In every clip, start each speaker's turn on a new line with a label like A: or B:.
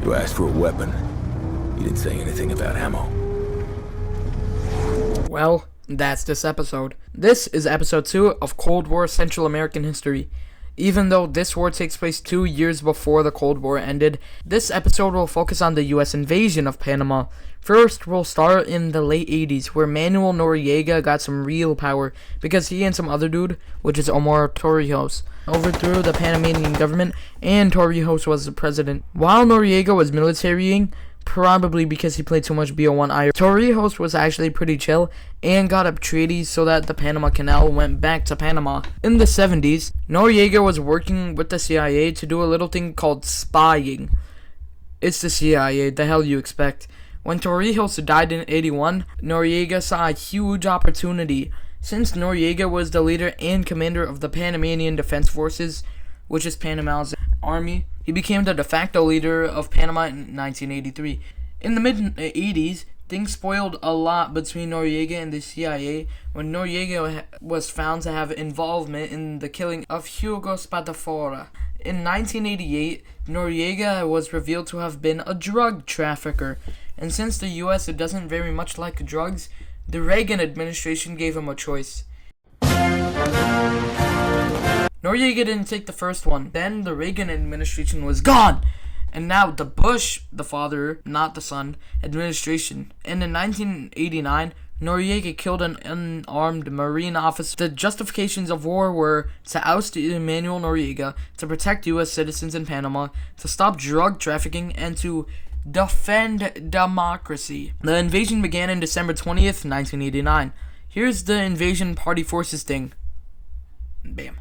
A: You asked for a weapon. You didn't say anything about ammo.
B: Well, that's this episode. This is episode 2 of Cold War Central American History. Even though this war takes place 2 years before the Cold War ended, this episode will focus on the U.S. invasion of Panama. First, we'll start in the late 80s, where Manuel Noriega got some real power because he and some other dude, which is Omar Torrijos, overthrew the Panamanian government, and Torrijos was the president. While Noriega was militarying, probably because he played too much BO1 Torrijos was actually pretty chill and got up treaties so that the Panama Canal went back to Panama. In the 70s, Noriega was working with the CIA to do a little thing called spying. It's the CIA, the hell you expect. When Torrijos died in 81, Noriega saw a huge opportunity. Since Noriega was the leader and commander of the Panamanian Defense Forces, which is Panama's army, he became the de facto leader of Panama in 1983. In the mid-80s, things spoiled a lot between Noriega and the CIA when Noriega was found to have involvement in the killing of Hugo Spadafora. In 1988, Noriega was revealed to have been a drug trafficker, and since the US doesn't very much like drugs, the Reagan administration gave him a choice. Noriega didn't take the first one. Then the Reagan administration was gone. And now the Bush, the father, not the son, administration. And in 1989, Noriega killed an unarmed Marine officer. The justifications of war were to oust Manuel Noriega, to protect U.S. citizens in Panama, to stop drug trafficking, and to defend democracy. The invasion began on December 20th, 1989. Here's the invasion party forces thing. Bam.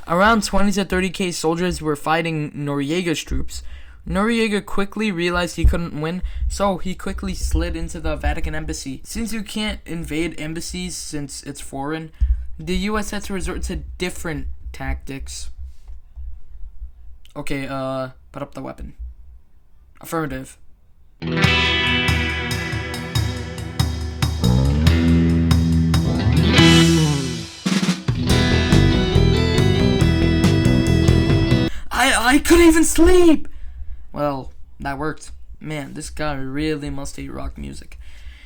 B: Around 20 to 30k soldiers were fighting Noriega's troops. Noriega quickly realized he couldn't win, so he quickly slid into the Vatican embassy. Since you can't invade embassies since it's foreign, the US had to resort to different tactics. Okay, put up the weapon. Affirmative. I couldn't even sleep! Well, that worked. Man, this guy really must hate rock music.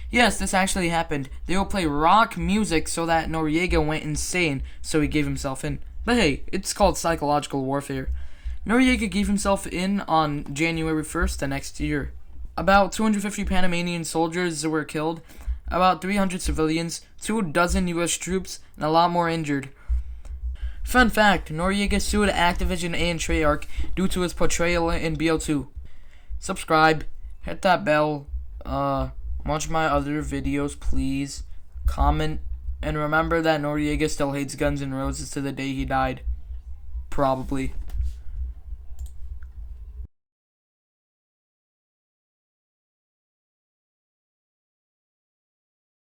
B: Yes, this actually happened. They will play rock music so that Noriega went insane, so he gave himself in. But hey, it's called psychological warfare. Noriega gave himself in on January 1st the next year. About 250 Panamanian soldiers were killed, about 300 civilians, 24 US troops, and a lot more injured. Fun fact, Noriega sued Activision and Treyarch due to his portrayal in BO2. Subscribe, hit that bell, watch my other videos please, comment, and remember that Noriega still hates Guns N' Roses to the day he died. Probably.